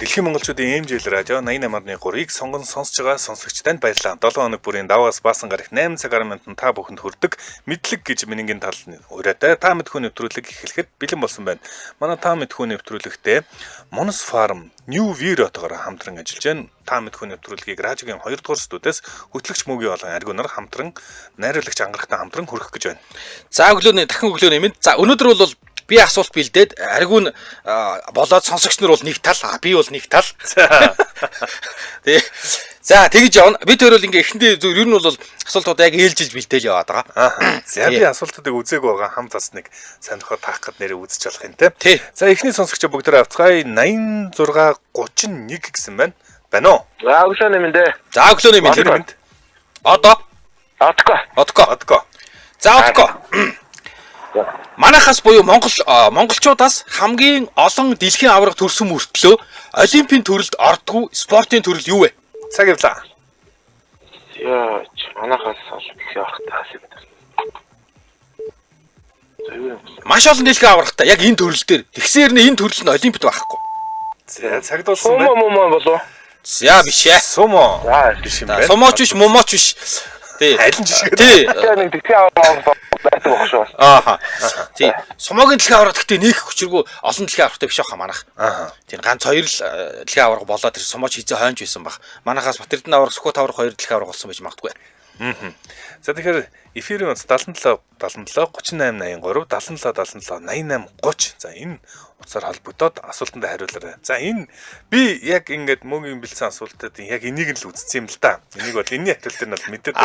Дэлхийн монголчуудын ээм жийл радио 88.3-ыг сонгон сонсож байгаа сонсогч танд баярлалаа. 7 хоног бүрийн даваагаас баасан гарах 8 цаг 10 минутанд та бүхэнд хүрдэг мэдлэг гэж минийгийн тал ураатай та мэдхүүн нэвтрүүлэг эхлэхэд бэлэн болсон байна. Манай та мэдхүүн нэвтрүүлэгтээ Monos Farm New View-отогоор хамтран ажиллаж байна. Та мэдхүүн нэвтрүүлгийг радиогийн 2 дугаар студиэс хөтлөгч мөгийн болон аргунаар хамтран найруулагч ангарахтай хамтран хүргэх гэж байна. За өглөөний дахин өглөөний минь. За өнөөдөр бол би асуулт бэлдээд аргун болоод сонсогч нар бол нэг тал, би бол нэг тал. За тэгж явна. Бид хоёр бол ингээ эхэндээ ер нь бол асуултууд яг ээлжилж бэлдээл яваад байгаа. За би асуултуудыг үзээгүй байгаа хамт бас нэг сонирхоод таах гэд нэрээ үзэж болох юм те. За эхний сонсогч бүгдээ авцгаая 86 31 гэсэн байна. Байна уу? За өглөөний минь дээ. За өглөөний минь. Одоо. За одко. Манайхаас буюу монголчуудаас хамгийн олон дэлхийн аварга төрсөн мөртлөө олимпийн төрөлд ордгүй спортын төрөл юу вэ? Цаг явлаа. Яа, манайхаас олимпийн аваргатаас юм. Маш олон дэлхийн аваргатай яг энэ төрөл дээр. Тэгсээр энэ төрөл нь олимпиад байхгүй. За цаг дууссан байна. Сумо болов. За биш ээ. Сумо. За биш юм байна. Сумооч биш, момооч биш. Тий. Хайлан жишээ. Тий. Нэг дэлхийн аварга байдаг баг шүү. Ааха. Тий. Сумогийн дэлхийн аварга гэхдээ нэг хүчрэггүй олон дэлхийн аваргатай биш баха манайх. Ааха. Тий ганц хоёр л дэлхийн аварга болоод тэр сумооч хизээ хойнж байсан баг. Манайхаас Батэрдэн аварга, Сүхбат аварга хоёр дэлхийн аварга болсон байж магадгүй. Аа. За тэгэхээр эфирийн онц 77 38 83 77 88 30. За энэ утсаар холбогдоод асуултанд хариулаарай. За энэ би яг ингээд мөгийн бэлдсэн асуултад яг энийг л үзсэн юм л да. Энийг бол энэний хариулт нь бол мэдээд.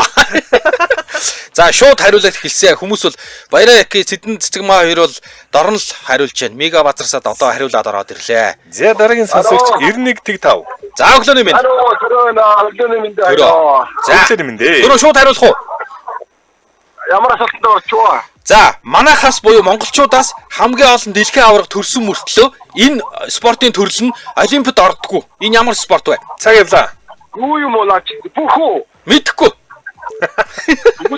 За шууд хариулаад эхэлсэн. Хүмүүс бол Баяраа Яки Цэдэн Цэцэгмаа хоёр бол дорн л хариулж байна. Мега базарсаад одоо хариулаад ороод ирлээ. За дараагийн сонсогч 91.5. За өглөөний минь. Өглөөний минь дээ. За өглөөний минь дээ. Түрүү шууд хариулах уу? Ямар асуултанд орчоо? За манайхаас буюу монголчуудаас хамгийн олон дэлхийн аварга төрсөн мөртлөө энэ спортын төрөл нь олимпиад ордоггүй. Энэ ямар спорт вэ? Цаг явлаа. Юу юм уу наач? Бүхүү. Мэдэхгүй.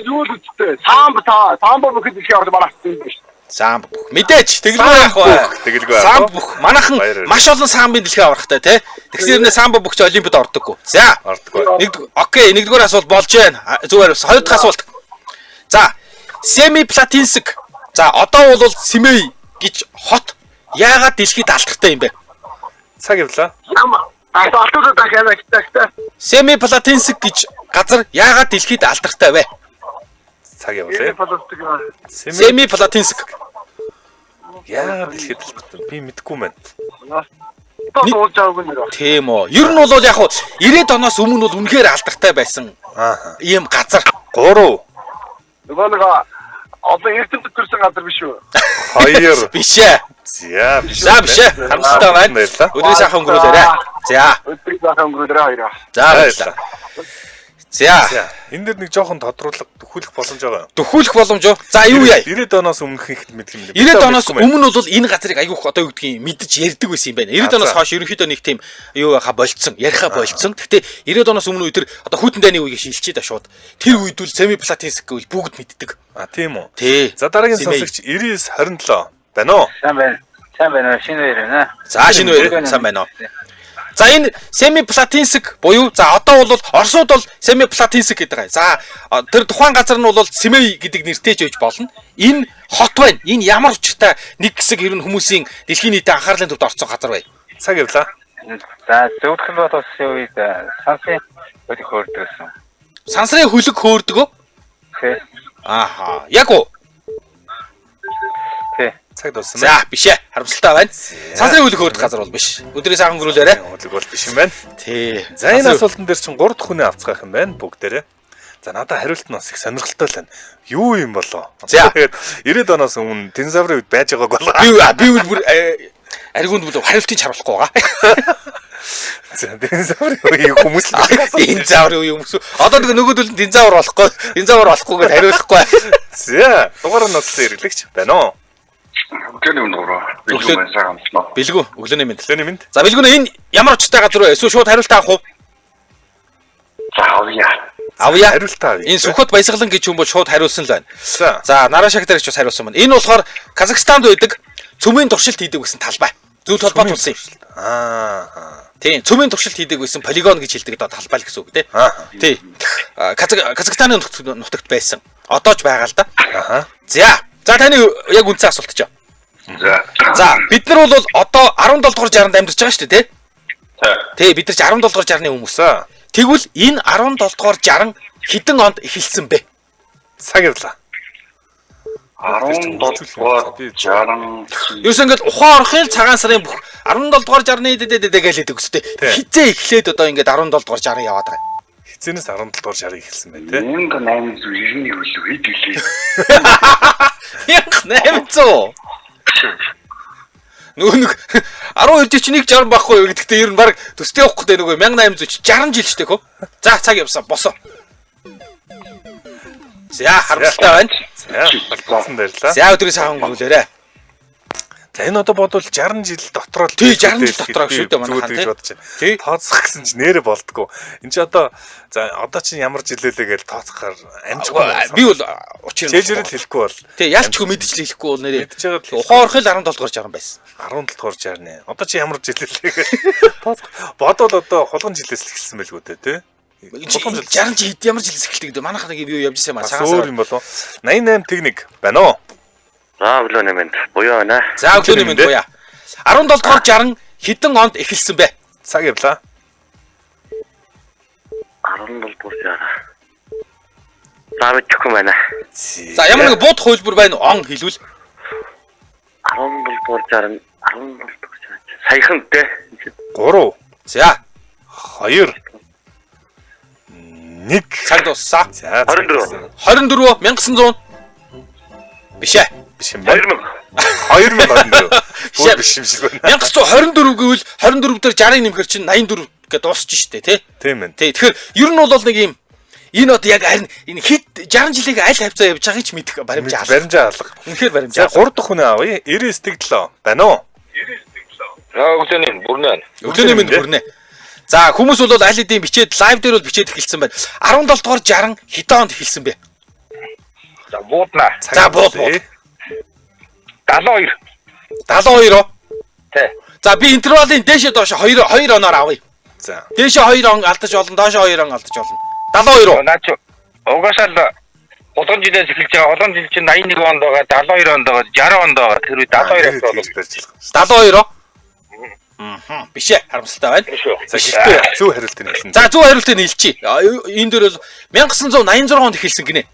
Юу л үстэй. Самбо бүхэд дэлхийн аварга манайх тийм биш. Самб бүх. Мэдээч тэгэлгүй яах вэ? Тэгэлгүй. Самб бүх. Манайхан маш олон самбын дэлхийн аваргатай тий. Тэгсэрнээ самбо бүхч олимпиад ордоггүй. За. Ордоггүй. Окей, нэгдүгээр асуулт болж байна. Зүгээр бас хоёр дахь асуулт. За, Семи Платинск. За, одоо бол Семей гэж хот яагаад дэлхийд алдартай юм бэ? Цаг явлаа. Асуултууд дахиад. Семи Платинск гэж газар яагаад дэлхийд алдартай вэ? Цаг явлаа. Семи Платинск. Яагаад дэлхийд алдартай? Би мэдэхгүй юм байна. Тийм үү. Ер нь бол яг хуу 90-ад оноос өмнө бол үнэхээр алдартай байсан. Ийм газар. 3. Нөгөө одоо эрдэмтэд төрсэн газар биш үү? 2. Биш ээ. За биш. За биш ээ. Хамстай байна. Өдрийн сайхан өнгөрүүлээрэй. За. Өдрийн сайхан өнгөрүүлээрэй хоёроо. За баярлалаа. За. Энэ дэр нэг жоохон тодруулах төхүүлэх боломж байгаа. Төхүүлэх боломж уу? За юу яа? 90-ад оноос өмнөх их мэдэх юм. 90-ад оноос өмнө бол энэ газрыг айгүйх одоо юу гэдгийг мэдж ярьдаг байсан юм байна. 90-ад оноос хойш ерөнхийдөө нэг тийм юу яха болцсон, яриха болцсон. Гэхдээ 90-ад оноос өмнө үе тэр одоо хүйтэн дайны үеийг шилжчихэд шууд тэр үед бол Семи Платинск гэвэл бүгд мэддэг. Тийм үү? Тий. За дараагийн сонсогч 9927 байна уу? Сайн байна. Шинэ үер байна. За шинэ үер сайн байна уу? За энэ Семи Платинск буюу за одоо бол Оросууд бол Семи Платинск гэдэг. За тэр тухайн газар нь бол Семей гэдэг нэртэй ч байж болно. Энэ хот байна. Энэ ямар учиртай нэг хэсэг ер нь хүмүүсийн дэлхийн нийтийн анхаарлын төвд орсон газар бай. Цаг явлаа. За зөвхөн бол улсын үед сансрын хөлөг хөөрдөгсөн. Сансрын хөлөг хөөрдөг үү? Тий. Ааха. Яг уу? Тий. Цаг дууссан байна. За биш ээ. Харамсалтай байна. Сансрын хөлөг хөөрдөх газар бол биш. Өдрийн сайхан өнгөрүүлээрэй. Хөлөг бол биш юм байна. Тий. За энэ асуултан дээр чинь 3 дахь хүнээ авцгаах юм байна бүгдээрээ. За надад хариулт нь бас их сонирхолтой л байна. Юу юм болоо? Тэгээд 90-ад оноос өмнө динозаврын үед байж байгааг болоо. Би бүр аригунд бүр хариултыг харуулахгүй байгаа. За динозаврын үеийг хүмүүс л динозаврын үе хүмүүс. Одоо нөгөөдөл нь динозавр болохгүй гэж хариулахгүй. За дугаар нь ноцсон хэрэглэгч байна уу? Өглөөний минь дураа. Бэлгүү. Өглөөний минь. Өглөөний минь. За бэлгүүнэ энэ ямар очтой газар вэ? Эсвэл шууд хариулт авах уу? Авъя. Хариулт авъя. Энэ Сүхбат Баясгалан гэж юм бол шууд хариулсан л байна. За Нараа Шагтар гэж бас хариулсан байна. Энэ болохоор Казахстанд байдаг цөмийн туршилт хийдэг гэсэн талбай. Зөв толгой тулсан юм. Тийм, цөмийн туршилт хийдэг байсан полигон гэж хэлдэг доо талбай л гэсэн үг тий. Тий. Казахстаны нутагт байсан. Одоо ч байгаа л да. За таны яг үнцэн асуулт ч. За бид нар бол одоо 17 дугаар жаранд амьдарч байгаа шүү дээ тий. Тий, бид нар ч 17 дугаар жарны хүмүүс. Тэгвэл энэ 17 дугаар жаран хэдэн онд эхэлсэн бэ? Цаг явлаа. 17 дугаар 60 Юус ингээд ухаан орхын цагаан сарын бүх 17 дугаар жарны дэдэ гэлээдэг үстэй. Хизээ эхлээд одоо ингээд 17 дугаар жаран яваад байгаа. Хизэнээс 17 дугаар жарыг эхэлсэн байна тий. 1891 хөлөө хэд гэлээ. 1800. Нөгөө 12 чинь 160 байхгүй юу гэдэгтээ ер нь баг төстэй явахгүй дээ нөгөө 1860 жил штэ хөө. За цаг явсан босоо. За харамсалтай байна. За болцсон баярлаа. За өдрийн сайхан өнгөрүүлээрэ. За энэ одоо бодвол 60 жил дотроо Тий 60 жил дотроо шүү дээ манайхан гэж бодож байна. Тооцох гэсэн чинь нэрэ болдгоо. Энд чи одоо чинь ямар жилээлээ гэж тооцохоор амжихгүй. Би бол учир нь чэжрэл хэлэхгүй бол. Тий ялчгүй мэдчихл хэлэхгүй бол нэрээ. Мэдж байгаа л ухаан орхил 17 дугаар жаран байсан. 17 дугаар жарны. Одоо чи ямар жилээлээ гэж тооцох. Бодвол одоо хулган жилээс л эхэлсэн байлгүй дээ тий. 60 жил ямар жилээс эхэлдэг гэдэг манайхан нэг юу явж байсан маа цагаан сар юм болов. 88 техник байна уу? За өглөөний мэнд буяа байна. За өглөөний мэнд буяа. 17 дугаар жаран хэдэн онд эхэлсэн бэ? Цаг явлаа. 17 дугаар жараа. За мэдхгүй байна. За ямар нэг бууд хөлбөр байна он хэлвэл 17 дугаар жаран 17 дугаар жаран. Саяхан дээ. 3. За 2 1 цаг дууссан. За 24 1900 биш ээ. биш юм байна. 2024. Бүр биш юм шиг байна. 1924 гэвэл 24 дээр 60-ыг нэмэхэр чинь 84 гэдээ дуусч штэ тий. Тийм ээ. Тий. Тэгэхээр ер нь бол нэг юм энэ одоо яг харин энэ хэд 60 жилийн аль хавцаа явж байгааг ч мэдэх баримжаа алга. Баримжаа алга. Үнэхээр За баримжаа. 3 дахь хүн авъя. 99 байна уу? Өглөөний бүрнэ. Өглөөний мэнд хүрнэ. За хүмүүс бол аль хэдийн бичээд лайв дээр бол бичээд эхэлсэн байна. 17 дугаар жаран хэдэн онд эхэлсэн бэ? За буудна. За бууд. 72. 72 оо. Тэ. За би интервалын дээшээ доош 2 оноор авъя. За. Дээшээ 2 он алдаж болно, доошоо 2 он алдаж болно. 72 уу? Наач угаасаа л улаан жилээс эхэлж байгаа. Улаан жил чинь 81 онд байгаа, 72 онд байгаа, 60 онд байгаа. Тэр үе 72 онд бол 72 оо. Биш ээ, харамсалтай байна. За шилтэй зөв хариултыг хэлсэн. За зөв хариултыг нийлчихье. Энэ дээр бол 1986 онд эхэлсэн гинэ.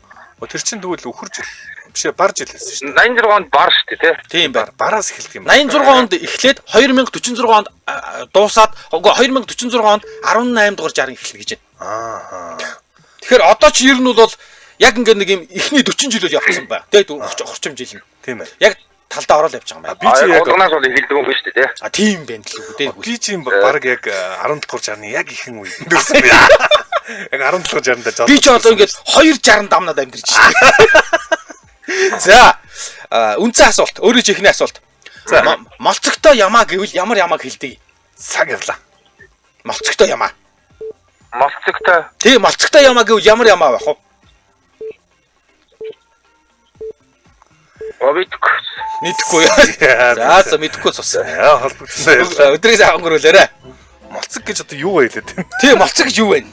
Тэр чинь тэгвэл өхөр жил. Биш ээ, бар жил хэлсэн шүү 86 онд бар шүү дээ, Тийм байна. Бараас эхэлдэг юм. 86 онд эхлээд 2046 онд дуусаад 2046 онд 18 дугаар жаран эхэлнэ гэж байна. Аа. Тэгэхээр одоо ч ер нь бол яг ингээд нэг юм эхний 40 жил үл явсан байна. Тэгээд 30 жил нь. Тийм ээ. Яг талдаа ороод явж байгаа юм байна. Би чи яг улаанаас бол эхэлдэг юм биш үү, тэ? А тийм байна л үү дээ. би чи баг яг 17 дугаар жарны яг ихэн үе дүрсэн би. Яг 17 дугаар жарнда жоо. Би ч одоо ингээд 260 дамнаад амьдэрч байна. За үнцэн асуулт. Өөрөө ч ихний асуулт. За Молцогтой ямаа гэвэл ямар ямааг хэлдэг? цаг явлаа. Молцогтой ямаа. Молцогтой. Тийм молцогтой ямаа гэвэл ямар ямаа байх вэ? Мэдгүй. Мэдхгүй юу? За мэдхгүй цус. Яа холбогдсон баярлаа. Өдрийн сайхан өнгөрүүлээрэ. Молцог гэж одоо юу вэ хэлээд байна? Тийм молцог гэж юу вэ?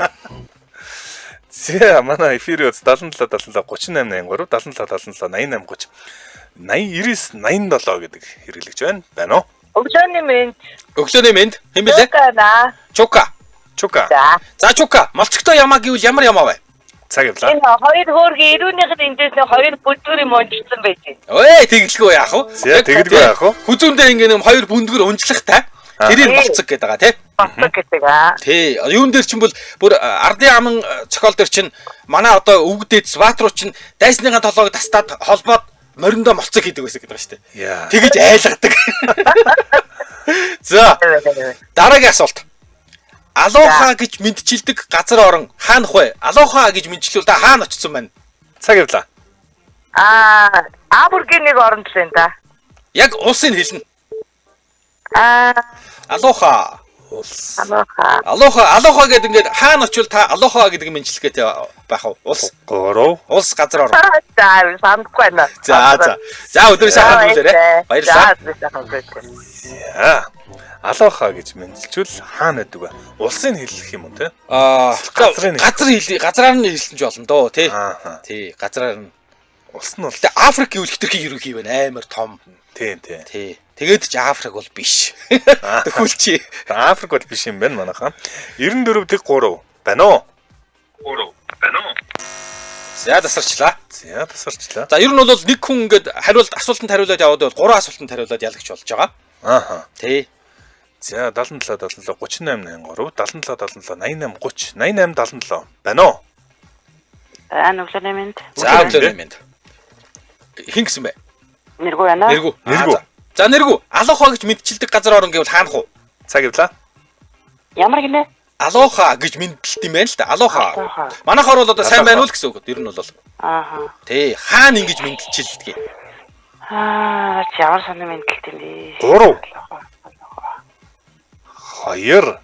За манай эфир үз 77 77 38 83 77 77 88 30 80 97 гэдэг хэрэглэж байна. Байна уу? Өглөөний мэнд. Өглөөний мэнд. Хэн блэ? Чукана. Чука. Чука. За Чука, молцогтой ямаа гэвэл ямар ямаа вэ? Цаг явлаа. Энэ хоёр хөөргийн ирүүнийхэд эндээс хоёр бүлдгэрийн монжсон байж байна. Ой, тэгэлгүй яах вэ? За тэгэлгүй яах вэ? Хүзүүндээ ингээ нэм хоёр бүндгэр унжлагтай. Тэрийг молцог гэдэг байгаа тий. Болцог гэдэг аа. Тий. Юун дээр чинь бүр ардын аман цохол дээр чинь манай одоо өвгдээд Сватруу чинь дайсныхаа толгойг тастаад холбоод мориндоо молцог хийдэг байсан гэдэг ба штэ. Тэгэж айлгадаг. За. Дараагийн асуулт. Алууха гэж мэдчилдэг газар орон хаанах вэ? Алууха гэж мэдчилвэл та хаана очсон байна? Цаг явлаа. Абургийн нэг оронд л энэ да. Яг улсыг хэлнэ. Аа, Алууха. Улс. Алоха гэдэг ингээд хаана очивол та алоха гэдэг мэдлэгээтэй байх уу? Улс. 3. Улс газар орно. За, санахгүй байна. За. За өдрийн сайхан өнгөрүүлээрэ. Баярлалаа. За. Алоха гэж мэдлжүүл хаана байдаг вэ? Улсын хэллэх юм уу те? Газраар нь хэлсэн ч болно доо тий. Тий, газраар нь. Улс нь бол Гэтэ Африк гэвэл хитрхи ерөнхий байна. Амар том. тий. Тий. Тэгээд ч Африк бол биш. Төхүүлчи. Африк бол биш юм байна манайхаа. 94-3 байна уу? 3 байна уу? За тасарчлаа. Тасарчлаа. За ер нь бол нэг хүн ингээд асуултанд хариулаад яваад бол 3 асуултанд хариулаад ялагч болж байгаа. Тий. За 77 77 38 83 77 77 88 30 88 77 байна уу? Өглөөний За өглөөний мэнд. Хин гэсэн бэ? Нэргүй байна. Нэргүй. За нэргүй. Алоха гэж мэдчилдэг газар орон гэвэл хаанах уу? Цаг явлаа. Ямар гинэ? Алоха гэж мэдэлт юм байна л да. Алоха. Манайхаар бол одоо сайн байна уу л гэсэн үг. Ер нь бол. Тий. Хаана ингэж мэдчилдэг юм? Ямар сони мэдэлт юм бэ? 3 2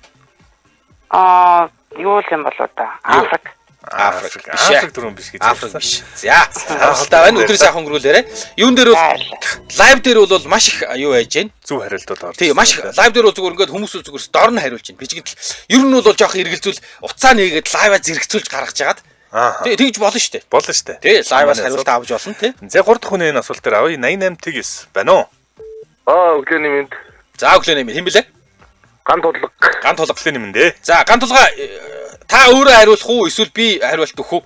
юу юм болоо та? Африк. Африк дөрөв биш гэж Африк биш. За. Харалтаа байна. Өдрийн сайхан өнгөрүүлээрэ. Юун дээр бол лайв дээр бол маш их юу байж гэн. Зөв хариултууд орж. Тий, маш их лайв дээр бол зүгээр ингээд хүмүүс зүгээр дор нь хариулж байна. Би ч гэтэл ер нь бол жоох эргэлзүүл уцаа нээгээд лайваа зэрэгцүүлж гаргаж жагаад. Тэгж болно шүү дээ. Болно шүү дээ. Тий, лайваас хариулт авч болно тий. За 3 дахь хүний энэ асуулт дээр авъя. 88 9 байна уу? Өглөөний мэнд. За өглөөний мэнд. Хэн блэ? Ган тулга. Ган тулга. Өглөөний мэнд ээ. За ган тулга та өөрөө хариулах уу эсвэл би хариулт өгөх үү?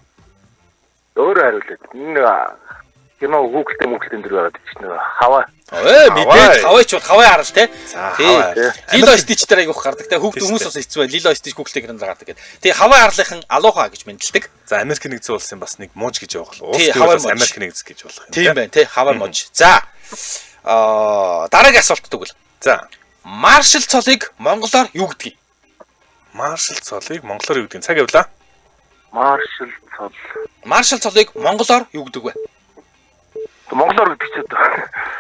Өөрөө хариулаад. Энэ кино Google-тэй мөнгөлтэн дэр байгаад чинь хаваа. Мэдээж хаваач бол хаваа харал те. Тий. Лило стич дээр айгуух гардаг те. Хүүхд хүмүүс бас хэцүү байна. Лило стич Google-тэй гэрэн гардаг гэдэг. Тэгээ хаваа харлынхан алоха гэж мэдлдэг. За Америк нэгдсэн улсын бас нэг мууж гэж явах л. Тий, Улс Америк нэгдсэн гэж болох юм. Тийм байна те. Хаваа мууж. За. Дараагийн асуулт тэгвэл. За. Маршал цолыг монголоор юу гэдгийг? Маршал цолыг монголоор юу гэдгийг цаг явлаа. Маршал цолыг монголоор юу гэдэг вэ? Монголоор бичээд.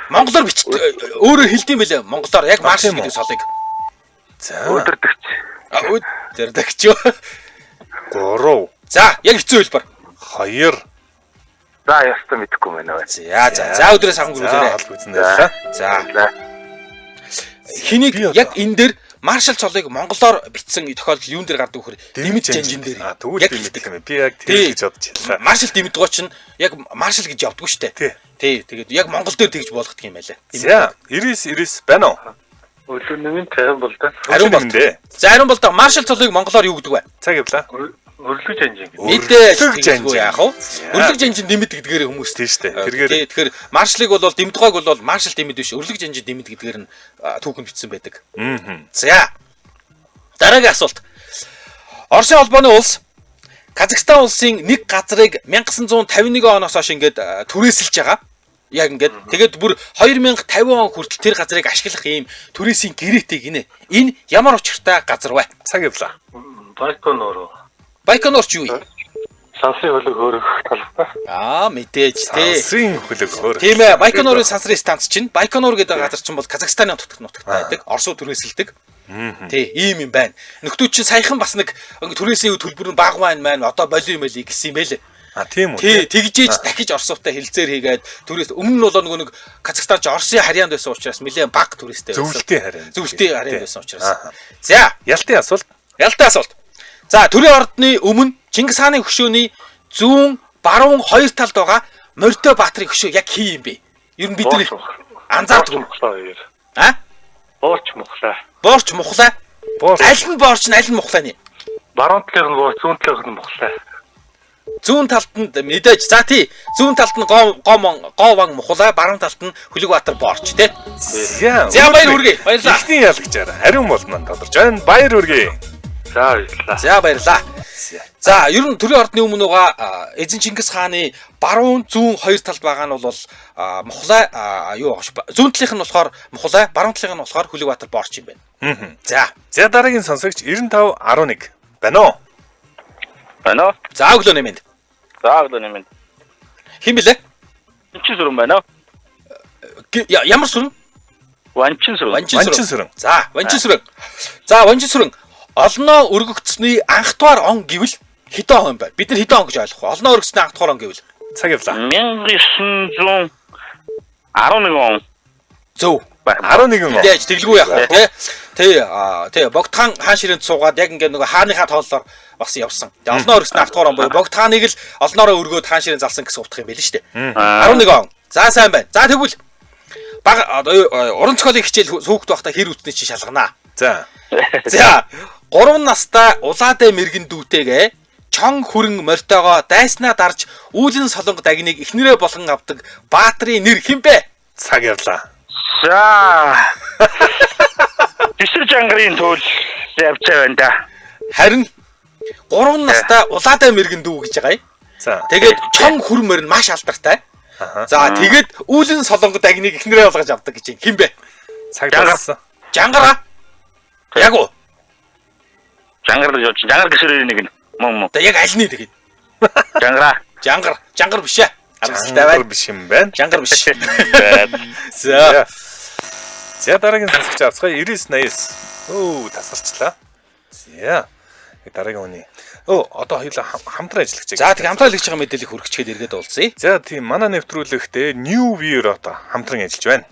Монголоор бич өөрөө хэлдэм байлаа. Монголоор яг маршал гэдэг цолыг. За. Өдөртөгч. Өдөртөгч юу? 3 За, яг хэцүү хэлбэр. 2 За ястаа мэдэхгүй байна. За өдрөөс аван гүрүүлээрэ. Аль үзэн байлаа. За. Хэнийг яг энэ дээр маршал цолыг монголоор бичсэн тохиолдол юун дээр гардаг вөхөр дэмэж жанжин дээр. Тэгвэл би мэдэх юм. Би яг тэр гэж бодож байлаа. Маршал дэмэдгоо чинь яг маршал гэж явдггүй шүү дээ. Тий, тэгээд яг монгол дээр тэгж болгодог юм байлаа. За 99 байна уу? Өглөөний мэнд тайван бол та. Ариун бол дээ. За ариун бол та маршал цолыг монголоор юу гэдэг вэ? Цаг явлаа. Өрлөг жанжин. Мэдээж жанжин яах вэ? Өрлөг жанжин дэмэд гэдгээр хүмүүс тийм шүү дээ. Тэгэхээр маршалыг бол дэмдгойг бол маршал дэмэд биш өрлөг жанжин дэмэд гэдгээр нь түүхэнд бичсэн байдаг. За. Дараагийн асуулт. Оросын холбооны улс Казахстан улсын нэг газрыг 1951 оноос хойш ингээд түрээсэлж байгаа. Яг ингээд тэгээд бүр 2050 он хүртэл тэр газрыг ашиглах ийм түрээсийн гэрээтэй гинэ. Энэ ямар учиртай газар вэ? Цаг явлаа. Байконур ч юу вэ? Сансрын хөлөг хөөрөх талбай. Мэдээж тий. Сансрын хөлөг хөөрөх. Тийм ээ, Байконурын сансрын станц чинь Байконур гэдэг газар чинь бол Казахстаны нутагт байдаг. Оросоо түрээсэлдэг. Тий, ийм юм байна. Нөхдөө чинь саяхан бас нэг түрээсийн төлбөр нь бага маань одоо боли юм элий гэсэн юм байлээ. Тийм үү? Тий, тэгжээж дахиж Оросоотой хэлцээр хийгээд түрээс өмнө нь бол нэг Казахстан ч Оросын харьяанд байсан учраас нэлээд бага түрээстэй байсан. Зөвлөлтийн харьяанд байсан учраас. За, ялтын асуулт. За, төрийн ордны өмнө Чингис хааны хөшөөний зүүн баруун хоёр талд байгаа Морьтой баатрын хөшөө яг хий юм бэ? Ер нь бидний анзаардаг. Боорч мухлаа. Аль нь боорч нь аль нь мухлааны? Баруун талынх нь боорч, зүүн талынх нь мухлаа. Зүүн талд нь мэдээж. За тий. Зүүн талд нь гован мухлаа, баруун талд нь Хүлэгбаатар боорч тий. За баяр хүргэе. Баярлалаа. Ихний ялагчаар ариун болмон тодорч байна. Баяр хүргэе. За баярлалаа. За ер нь төрийн ордны өмнө байгаа эзэн Чингис хааны баруун зүүн хоёр талд байгаа нь бол мухлаа юу ааш зүүн талынх нь болохоор мухлаа, баруун талынх нь болохоор Хүлэгбаатар боорч юм байна. За дараагийн сонсогч 95 11 байна уу? Байна уу? За өглөөний мэнд. Хэн блэ? Чи сүрэн байна уу? Ямар сүрэн? Ванчин Ванчин сүрэн. За, Ванчин сүрэн. За, Ванчин сүрэн. Олноо өргөгдсөний анх дугаар он гэвэл хэдэн он юм бэ? Бид нар хэдэн он гэж ойлгох вэ? Олноо өргөгдсөний анх дугаар он гэвэл Цаг явлаа. 1911 он. зөв. 11 он. Яаж тэглгүй яах вэ? Тэ Богдхан хаан ширээнд суугаад яг ингээд нөгөө хааныхаа тооллоор бас явсан. Тэгээ олноо өргөсний анх дугаар он буюу Богдханыг л олноороо өргөөд хаан ширээн залсан гэсэн утга юм байл шүү дээ. 11 он. За сайн байна. За тэгвэл уран зохиолын хичээл сүүхд байхдаа хэр үтний чинь шалганаа. За. За 3 настай улаатай мэрэгэн дүүтэйгээ чон хүрэн морьтойгоо дайснаа дарж үүлэн солонго дагныг эхнэрээ болгон авдаг баатрын нэр хэн бэ? Цаг явлаа. За. Бисэр жангарын туул явцаа байна да. Харин 3 настай улаатай мэрэгэн дүү гэж байгаа юм. За. Тэгээд чон хүрэн морь нь маш алдартай. За тэгээд үүлэн солонго дагныг эхнэрээ болгож авдаг гэж хэн бэ? Цаг явсан. Жангара. Яг уу. Жангар гэсэр нэг мөн. За яг аль нь тэгээд? Жангар биш ээ. Аргаслалтай байна. Биш юм байна. Жангар биш. За. За дараагийн сонсогч авцгаа 9989. Тасарчлаа. За. Дараагийн үний. Одоо хоёулаа хамтран ажиллаж байгаа. За тэг хамтран ажиллаж байгаа мэдээллийг хүргэчгээд эргээд уулзъя. За тийм манай нэвтрүүлэгтээ New Year одоо хамтран ажиллаж байна.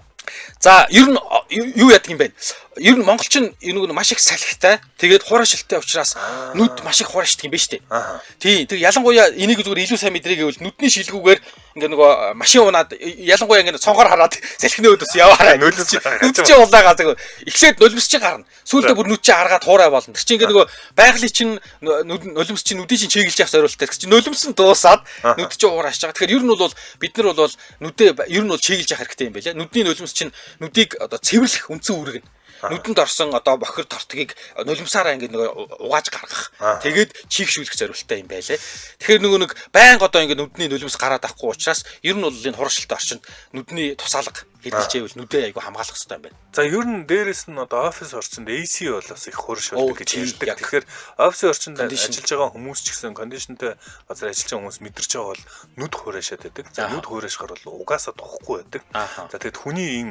За ер нь юу яадаг юм бэ? Ер нь монголчин энэ маш их салхитай. Тэгээд хуурашилтай учраас нүд маш их хуурашдаг юм байна шүү дээ. Тийм. Тэг ялангуяа энийг зүгээр илүү сайн мэдрээ гэвэл нүдний шилгүүгээр ингээ нөгөө машин унаад ялангуяа ингээ цонхоор хараад салхины өдөөс яваарай. Нүд чи улаагаа тэг эхлээд нулимс чи гарна. Сүүлдээ бүр нүд чи харгаад хуурай болно. Тэр чи ингээ нөгөө байгалийн чин нулимс чи нүдийн чин чиглэж явах зориулттай. Тэр чи нулимс нь дуусаад нүд чи уурашж байгаа. Тэгэхээр ер нь бол бид нар бол нүдээ ер нь бол чиглэж явах хэрэгтэй юм байна лээ. Нүдний нулимс чинь нүдийг одоо цэвэрлэх үндсэн үүрэг нь нүдэнд орсон одоо бохир тортгийг нулимсаараа ингэ нэг угааж гаргах. Тэгээд чийгшүүлэх зорилттой юм байлээ. Тэгэхээр нөгөө нэг байнга одоо ингэ нүдний нулимс гараад авахгүй учраас ер нь бол энэ хуршилтын орчинд нүдний тусаалга хэрэгжээвэл нүдээ айгу хамгаалах хэрэгтэй юм байна. За ер нь дээрэс нь одоо офис орчинд AC бол бас их хуршилдаг гэж ярьдаг. Тэгэхээр офисын орчинд ажиллаж байгаа хүмүүс ч гэсэн кондишнтэй газар ажиллаж байгаа хүмүүс мэдэрч байгаа бол нүд хуурашаад байдаг. За нүд хуурашгаар бол угаасаа тухгүй байдаг. За тэгэд хүний ийм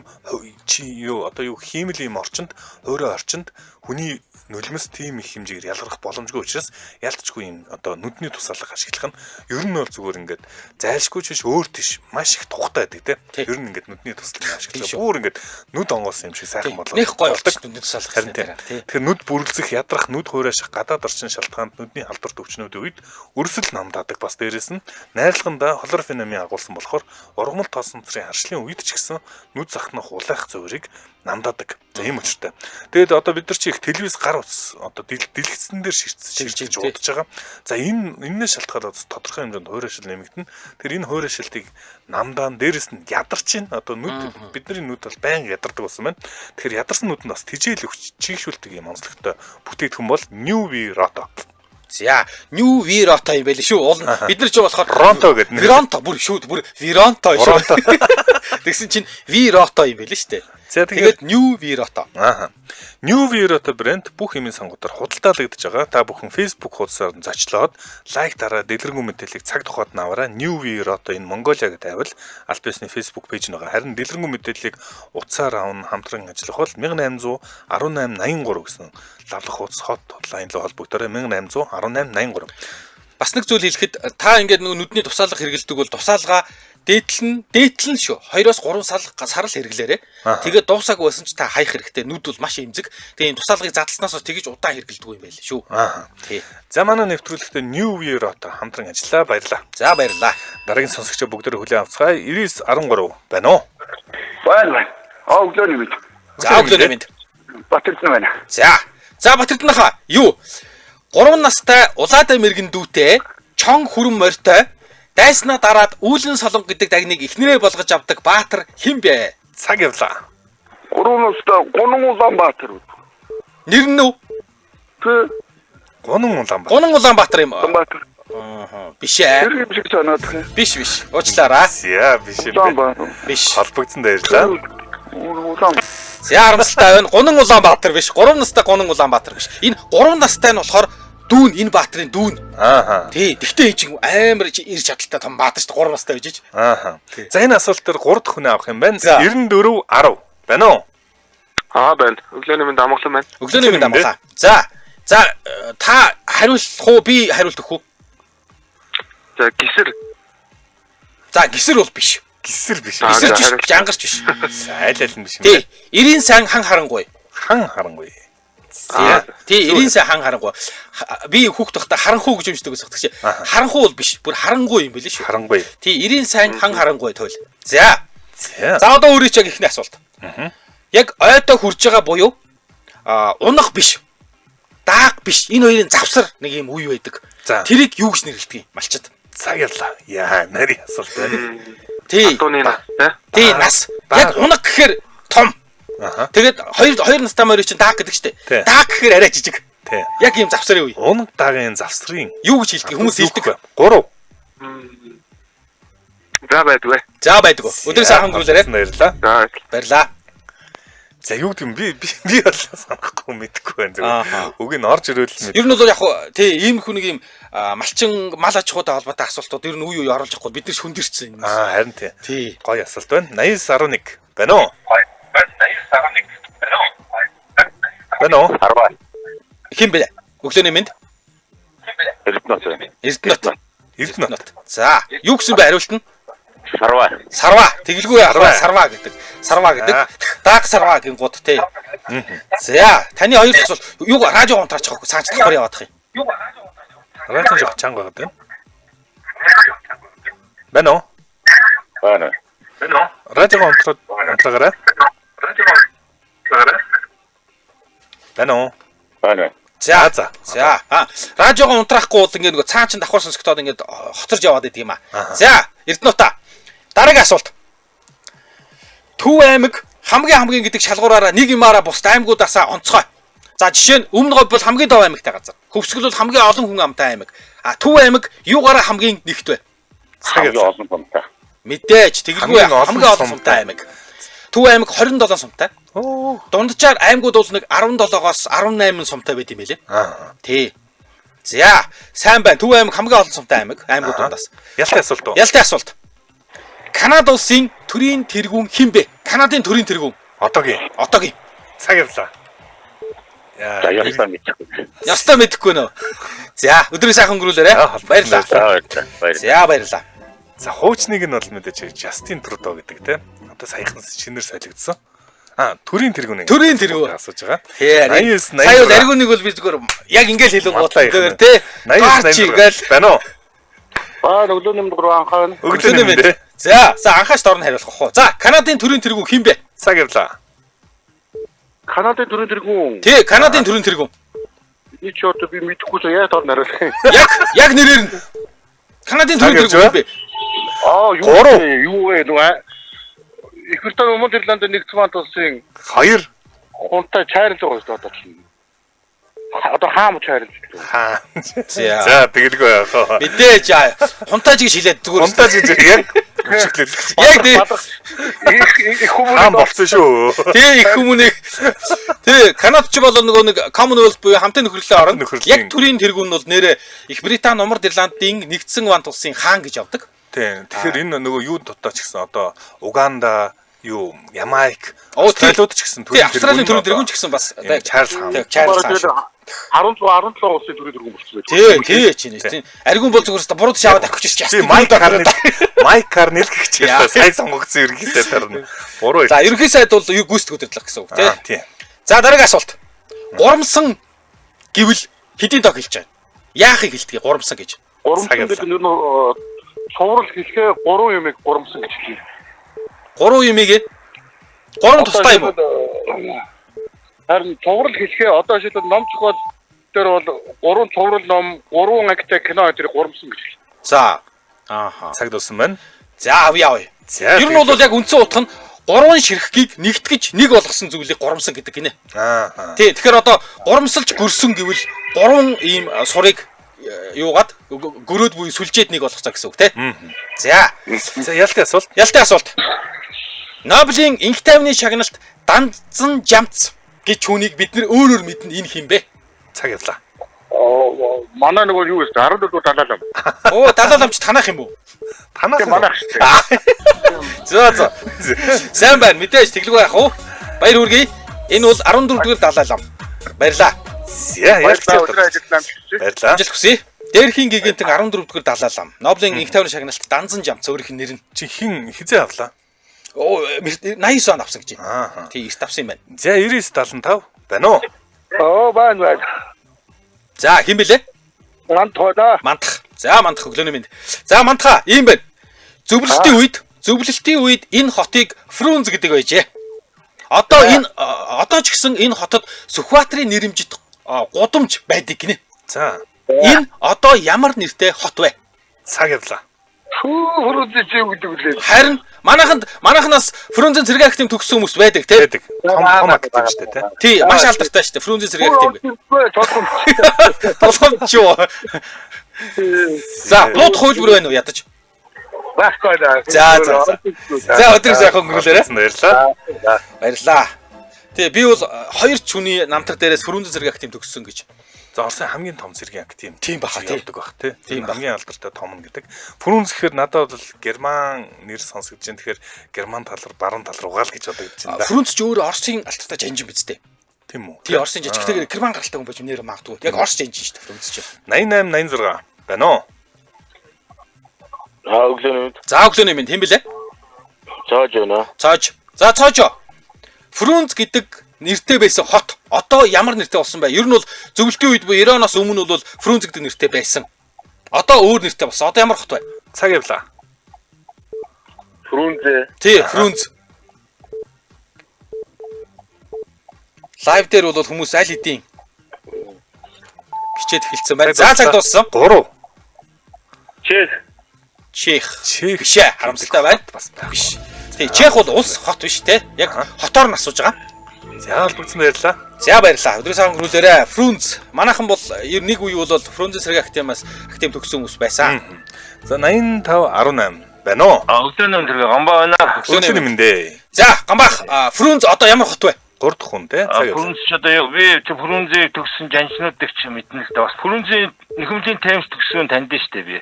чи юу одоо юу хиймэл ийм орчинд өөрөө орчинд хүний нулимс тийм их хэмжээгээр ялгарх боломжгүй учраас ялцчгүй юм одоо нүдний тусаалга ашиглах нь ер нь бол зүгээр ингээд зайлшгүй ч биш өөр тийш маш их тухтай байдаг тийм ер нь ингээд нүдний тусаалга ашиглах бүр ингээд нүд онгоосон юм шиг сайхан болоо нэг гоё болдог нүдний тусаалга харин тийм тэгэхээр нүд бүрлзэх ядрах нүд хуурайших гадаад орчин шалтгаанд нүдний халдвар төвчнүүдийн үед өрсөл намдаадаг бас дээрэс нь найрлаганда хлорофенамин агуулсан болохоор ургамал тоосонцрын харшлын үед ч гэсэн нүд захнах улайх зөврийг намдаадаг. За ийм учиртай. Тэгээд одоо бид нар чи их телевиз гар утас одоо дэлгэцэн дээр ширч удаж байгаа. За энэний шалтгаалаад тодорхой хэмжээнд хуурайшил нэмэгдэнэ. Тэр энэ хуурайшилтыг намдаан дээрэс нь ядарч байна. Одоо нүд бидний нүд бол байнга ядардаг болсон байна. Тэгэхээр ядарсан нүд нь бас тижээл чийгшүүлдэг юм онцлогтой бүтээгдэхүүн бол New Year Roto. За, New Year Roto юм байл шүү. Уул бид нар ч болохоор Ronto гэдэг нэр. Ronto бүр Vironto шүү. Тэгсэн чинь Viroto юм байл шүү дээ. За тэгээд New Year Roto. New Year Roto брэнд бүх юмын сонгуудаар худалдаалагдж байгаа. Та бүхэн Facebook хуудасаар зочлоод лайк дараа дэлгэрэнгүй мэдээллийг цаг тухайд нь аваарай. New Year Roto энэ Монголиа гэдэг байвал аль бисны Facebook пэйж нэгэ. Харин дэлгэрэнгүй мэдээллийг утсаар аван хамтран ажиллах бол 181883 гэсэн лавлах хуудас хот лайн руу холбогдорой 181883. Бас нэг зүйл хэлэхэд та ингээд нүдний тусаалга хэрэгэлдэг бол тусаалга дээдлэн шүү. 2-3 сар л хэрэглээрээ. Тэгээд дуусаагүй байсан ч та хаях хэрэгтэй. Нүд бол маш эмзэг. Тэгээд энэ тусаалгыг задласнаас тэгж удаан хэрэглэдэг юм байл шүү. Тий. За манай нэвтрүүлэгтээ New Year Roto хамтран ажиллаа. Баярлалаа. За баярлалаа. Дараагийн сонсогчдоо бүгдээ хүлээн авцгаая. 9913 байна уу? Байна. Өглөөний мэд. За өглөөний мэд. Батэрдэн байна. За Батэрдэнхаа юу? 3 настай улаатай мэрэгэн дүүтэй чон хүрэн морьтой дайснаа дараад үүлэн солонго гэдэг дагныг эхнэрээ болгож авдаг баатар хэн бэ? Цаг явлаа. 3 настай Гунан Улаанбаатар. Нэр нь үү? Гунан Улаанбаатар. Гунан Улаанбаатар юм. Улаанбаатар. Биш ээ. Тэр юм шиг санагдах юм. Биш. Уучлаарай. Яа биш юм бэ? Биш. Холбогдсон даярлаа. За харамсалтай байна. Гунан Улаанбаатар биш. 3 настай Гунан Улаанбаатар биш. Энэ 3 настай нь болохоор дүүн энэ баатрын дүүн. Тий. Тэгтээ чинь амар ирж чадaltaй том баатар шүү. 3 настай байж. За энэ асуулт дээр 3 дахь хүн авах юм байна. 9410 байна уу? Байна. Өглөөний минь амгалан байна. Өглөөний минь амгалаа. За та хариулах уу би хариулт өгөх үү? За гисэр. За гисэр бол биш. Гисэр биш. Гисэр биш, жангарч биш. Айл нь биш юм Тий, 90 сан хан харангуй. Хан харангүй. Тий, 90 сан хан харангуй. Би хүүхдтэй та харанхуу гэж юмшдаг гэсэн чи. Харанхуу бол биш, бүр харангуй юм байл шүү. Харангүй. Тий, 90 сан хан харангуй тойл. За За. одоо өөрөө ч яг ихний асуулт. Яг ойдоо хурж байгаа буюу унах биш. Дааг биш. Энэ хоёрын завсар нэг юм үе байдаг. За. Тэрийг юу гэж нэрлэдэг юм малчид? Цагаалаа. Яа, нарийн асуулт байна. Тий. Тууны нас тий. Тий, нас. Яг унах гэхээр том. Тэгээд хоёр настай морь чинь дааг гэдэг штэ. Дааг гэхээр арай жижиг. Тий. Яг юм завсарын үе. Унаг даагийн завсрын Юу гэж хэлдэг? Хүмүүс хэлдэг. 3. За байдгүй. За байдгүй. Өдөр сайхан өнгөрүүлээрэй. Баярлаа. За. Баярлаа. За юу гэдэг юм би бол санахгүй мэдэхгүй байна зөв. Үг нь орж ирвэл мэд. Ер нь бол яг хуу тий ийм хүн нэг ийм малчин мал аж ахуйтай холбоотой асуултууд ер нь үе үе оруулж авахгүй бид нар шүндэрсэн юм. Харин тий. Тий. Гоё асуулт байна. 80.1 байна уу? Байна уу? 10. Хин бэ? Өглөөний минь. Эрдэнэт. Эрдэнэт. За, юу гэсэн бэ хариулт нь? Сарва. Тэгэлгүй яах вэ? Сарва гэдэг. Дааг сарва гингууд тий. За, таны хоёр асуулт. Юу радио унтраач авахгүй цааш давхар яваадах юм. Радио жоо чанга байгаад байна. Байна уу? Байна. Радио унтраагаарай. Байна уу? Байна. За. Радиогоо унтраахгүй бол ингээд нөгөө цаан чин давхар сонсогдоод ингээд хоцорж яваад идэг юм аа. За, Эрдэнэт. Дараагийн асуулт. Төв аймаг хамгийн гэдэг шалгуураараа нэг юмараа бус аймагуудаасаа онцгой. За жишээ нь Өмнө Говь бол хамгийн дов аймагтай газар. Хөвсгөл бол хамгийн олон хүн амтай аймаг. Төв аймаг юугаараа хамгийн нэгт вэ? Хамгийн олон сумтай. Мэдээж тэгэлгүй хамгийн олон сумтай аймаг. Төв аймаг 27 сумтай. Дунджаар аймагуд бол нэг 17-оос 18 сумтай байт юм байлээ. Тий. За, сайн байна. Төв аймаг хамгийн олон сумтай аймагуд дундаас. Ялтай асуулт уу? Ялтай асуулт. Канада улсын төрийн тэргүүн хэн бэ? Канадын төрийн тэргүүн. Одоогийн. Цаг явлаа. За ястаа мэдчихгүй. Ястаа мэдэхгүй нөө. За, өдрийн сайхан өнгөрүүлээрэй. Баярлалаа. За, баярлалаа. За, хуучныг нь бол мэдээж Justin Trudeau гэдэг те. Одоо саяхан шинээр солигдсон. Төрийн тэргүүн. Төрийн тэргүүн асууж байгаа. Сая бол аргуныг бол би зүгээр яг ингээл хэлэн бодлоо зүгээр те. 80 байна уу? Өглөөний минь анхаа. Өглөөний минь. За, анхааш дорн хариулах уу. За, Канадын төрийн тэргүүн хэн бэ? Цаг явлаа. Канадын төрийн тэргүүн. Тий, Канадын төрийн тэргүүн. Би ч одоо би мэдэхгүй ч яа дорн хариулах юм. Яг нэрээр нь. Канадын төрийн тэргүүн хэн бэ? Юу вэ нөгөө Их Британи Өмнөд Ирланд нэгдсэн хамт улсын 2 хунтай чайрлж байгаа шүү дээ одоо чинь. Одоо хаам чайрлж байна. За тэгэлгүй яах. Мэдээж хунтааж гэж хэлээд зүгээр. Хунтааж гэж яг хөшөглөл. Яг тий. Их хүмүүс хаан болсон шүү. Тий, их хүмүүнийг тий, Канадч бол нөгөө нэг Commonwealth буюу хамтын нөхөрлөлийн орн. Яг төрийн тэргүүн нь бол нэрээ Их Британи Умард Ирландын нэгдсэн хамт улсын хаан гэж авдаг. Тэгэхээр энэ нөгөө юу дотоо ч гэсэн одоо Уганда, Ямайк, Австралиуд ч гэсэн Австралийн төрийн тэргүүн ч гэсэн бас Чарльз хаан. 17 улсын төрийн тэргүүн болчихсон. Тий, чинь. Аргун бол зүгээр бурууд шаваад авчих чинь. Майк Карнел гэх чинь сайн сонгогдсон ерөнхий сайд тарна. Буруу. За, ерөнхий сайд бол гүйцэтгэх удирдлага гэсэн үг тий. За, дараагийн асуулт. Гурамсан гэвэл хэдийн тоо хэлж байна? Яахыг хэлдэг гурамсан гэж? Гурамсан гэдэг нь цуврал хэлэхээ 3 юмыг гурамсан гэж хэлнэ. 3 юмыг 3 тустай юм уу? Харин цуврал хэлэхээ одоо жишээлбэл ном зохиол дээр бол 3 цуврал ном, 3 ангитай кино тэрийг гурамсан гэж хэлнэ. За. Цаг дууссан байна. За, авъя. Ер нь бол яг үндсэн утга нь 3 ширхгийг нэгтгэж нэг болгосон зүйлийг гурамсан гэдэг гинэ. Тий, тэгэхээр одоо гурамсалж гөрсөн гэвэл 3 ийм сурыг юугаад гөрөөд буюу сүлжээд нэг болгоцоо гэсэн үг тий. За ялтай асуулт. Ялтай асуулт. Нобелийн инх тайвны шагналт Данзан Жамц гэж хүнийг бид нэр өөрөөр мэднэ энэ хин бэ? Цаг явлаа. Манай нэг юу вэ? 14 далаалам. Далааламч танах юм уу? Танах манах шүү. За. Сайн байна. Мэдээж тэглгүй яах вэ? Баяр хүргэе. Энэ бол 14 дугаар Далай лам. Баярлаа. За яг Баярлалаа өдөр ажиллана гэж. баярлаа. Амжилт хүсье. Дээрхийн гигантын 14 дугаар Далай лам. Нобелийн инх тайвны шагналт Данзан Жамц өөрийнх нь нэр нь. Чи хин хизээ авлаа? Оо 89 он авсан гэж. Аа. Тий, эрт авсан юм байна. За 9975 байна уу? Байна. За, хэн бэлээ? Мантхоо. Мантах. За, мантах өглөөний минь. За, мантха ийм байна. Зөвлөлтийн үед энэ хотыг Фрунз гэдэг байжээ. Одоо ч гэсэн энэ хотод Сүхбаатарын нэрэмжит гудамж байдаг гинэ. За Энэ одоо ямар нэртэй хот вэ? цаг явлаа. Фрунзе чи гэдэг үлээ. Харин манайхнаас Фрунзен цэрэг актив төгссөн хүмүүс байдаг тий. Байдаг. Том актив шүү дээ тий. Тий, маш алдартай шүү дээ. Фрунзен цэрэг актив юм. Толгомч юу? За, лууд хуулбар байна уу ядаж? Байхгүй даа. За, өдөр сайхан өнгөрүүлээрэй. Баярлаа. Баярлаа. Тэгээ би бол хоёр чүний намтар дээрээс Фрунзен цэрэг актив төгссөн гэж. За Оросын хамгийн том цэргийн актив Тийм баха, тийм. явдаг бах тий. Тийм бах. Хамгийн алдартай том нь гэдэг. Фрунз гэхээр надад бол Герман нэр сонсогдож байна. Тэгэхээр Герман тал руу баруун тал руугаа л гэж бодогдож байна да. Фрунз ч өөрөө Оросын алдартай жанжин биз дээ. Тийм үү? Тий, Оросын жижигтэйгээр Герман гаралтай хүн байж нэр магадгүй. Яг Орос жанжин шүү дээ Фрунз ч. 88 86 байна уу? өглөөний За өглөөний минь хэм бэлээ? цааж байна. Цааж. За цаажо. Фрунз гэдэг нэртэй байсан хот одоо ямар нэртэй болсон бэ? Ер нь бол зөвлөлтийн үед буюу 90-оноос өмнө бол Фрунз гэдэг нэртэй байсан. Одоо өөр нэртэй болсон. Одоо ямар хот вэ? Цаг явлаа. Фрунзе. Тий, Фрунз. Лайв дээр бол хүмүүс аль хэдийн хичээд эхэлсэн байна. За цаг дууссан. 3 Чех. Чех Биш ээ, харамсалтай байна. бас Биш. Тий, Чех бол улс хот биш те. Яг хотоор нь асууж байгаа. За олбогдсон баярлаа. За баярлалаа. Өдрийн сайхан өнгөрүүлээрэ. Фрунз. Манайхан бол ер нэг үе бол Фрунзен цэрэг активаас актив төгссөн хүмүүс байсан. За 85 18 байна уу? Өглөөний өндөр гомбоо байна. Өглөөний минь дээ. За, гамбах. Фрунз одоо ямар хот вэ? 3 дахь хүн тий. Цаг явлаа. Фрунз ч одоо би Фрунзийг төгссөн жанчнуудыг ч мэднэ л дээ. Бас Фрунзийн нэхэмжийн таймс төгссөн танд нь штэ би.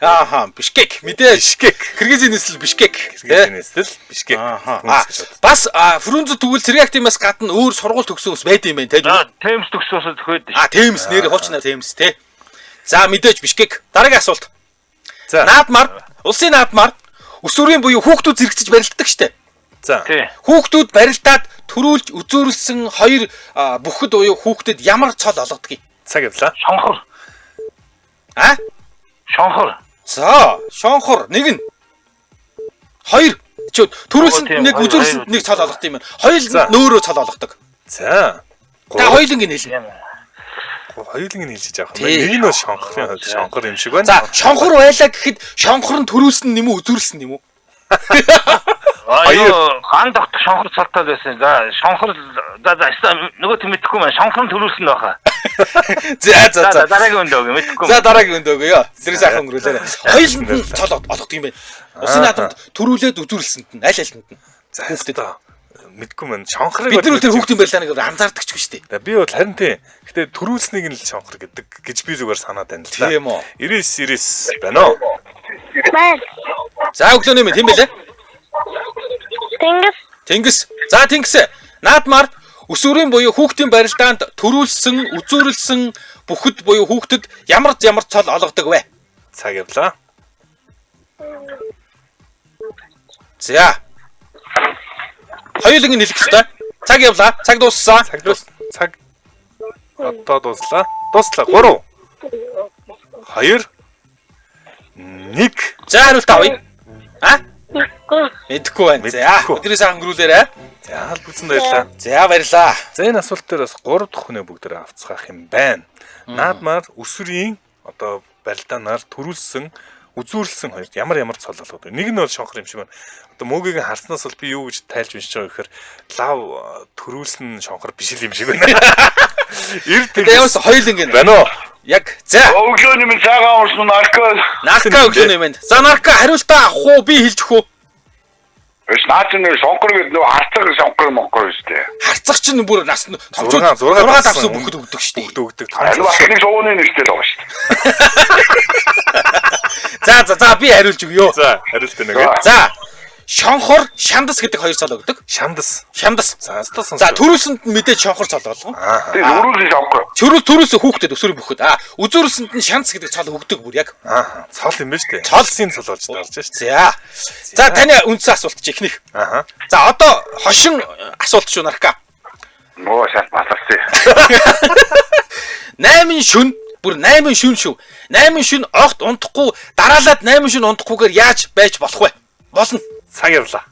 Ааха, Бишкек. Мэдээж. Бишкек. Кыргызын нийслэл Бишкек. Кыргызын Бишкек. Бас Фрунз тэгвэл цэрэг активаас гадна өөр сургууль төгссөн хүмүүс байд юм байна те. Таймс төгсөөсөө төхөөд. Тэмс нэр хуучнаар Тэмс те. За мэдээж Бишкек. Дараагийн асуулт. За. Наадмаар, улсын наадмаар өсвөрийн буюу хүүхдүүд зэрэгцэж барилддаг штэ. За. Тий. Хүүхдүүд барилдаад төрүүлж үзүүрлсэн хоёр бүхэд буюу хүүхдэд ямар цол олгодгийг. Цаг явлаа. Шонхор. А? Шонхор. За, шонхор нэг нь. Хоёр. Төрүүлсэнд нэг үзүүрлсэнд нэг цол олгох юм байна. Хоёр нөөрөө цол олгодог. За. Та хоёуланг нь хэлнэ. Хоёуланг нь хэлж байгаа юм. Нэг нь шонхорын хувьд шонхор юм шиг байна. За, шонхор байлаа гэхэд шонхор нь төрүүлсэн юм уу, үзүүрлсэн юм уу? Хан дот шонхор цалтал байсан. За шонхор нөгөө тэмэдэхгүй маань шонхор нь төрүүлсэн байхаа. За. Дараагийн өндөө мэдхгүй. За дараагийн өндөө өгөө. Тэр сайхан өнгөрүүлээрэ. Хоёуланд нь цол олгодог юм байна. Усын наадамд төрүүлээд үзүүрлсэнд нь аль альнд нь. За хүүхдэд мэдгүй мэн шонхорыг бид нар тэр хүүхдийн барилааныг анзаардаг ч шүү дээ. Би бол харин тий. Гэтэ төрүүлснийг нь л шонхор гэдэг гэж би зүгээр санаад байна л да. Тийм үү. 99 байна уу? Байна. За өглөөний минь хэм бэлээ? Тэнгис. За Тэнгис. Наадмаар өсвөрийн буюу хүүхдийн барилдаанд төрүүлсэн, үзүүрлсэн бүхэд буюу хүүхдэд ямар цол олгодог вэ? Цаг явлаа. За. Хоёуланг нь хэлэх ёстой. Цаг явлаа. Цаг дууссан. Цаг одоо дуслаа. 3 2 1 За хариулт авъя. Мэдхгүй байна. За өдрийн сайхан өнгөрүүлээрэ. За албацсан баярлаа. За баярлаа. За энэ асуулт дээр бас 3 дахь хүнээ бүгдээ авцгаах юм байна. Наадмаар өсвөрийн одоо барилдаанаар төрүүлсэн, үзүүрлсэн хоёрт ямар цол болгоод байна. Нэг нь бол шонхор юм шиг байна. Одоо мөгийг харснаас бол би юу гэж тайлж уншиж байгаа гэхээр лав төрүүлсэн шонхор биш л юм шиг байна. Тэгээ яваас хоёуланг нь байна уу? Яг за. Өглөөний минь цагаан уурсан Нарка өглөөний минь. За нарка хариултаа авах уу? Би хэлж өгөх үү? Наацны шонхор гэдэг нөө харцаг шонхор монхор шүү дээ. Харцах чинь бүр нас нь томчууд 6 давсан бүхэд өгдөг шүү дээ. Өгдөг. Аль бахны шууны нэртэй л байгаа шүү дээ. За би хариулж өгье. За хариулт нэг. За шонхор, шандас гэдэг хоёр цол өгдөг. Шандас. Шандас. Санстаа сонс. За төрөөсөнд нь мэдээж шонхор цол болгоо. Тэгээ өрөөс авахгүй. Төрөөс хүүхдэд өсвөр бөхөд. Үзүүрсэнд нь шандас гэдэг цол өгдөг бүр яг. Цол юм ба штэ. Цолсын цол болж таарж штэ. За. За таны үндсэн асуулт чи ихнийх. За одоо хошин асуулт шүү нарка. Нөө шал басарсан. 8 шүн бүр 8 шүн шүү. 8 шүн огт унтахгүй дараалаад 8 шүн унтахгүйгээр яаж байж болох вэ? Болно. Цаг явлаа.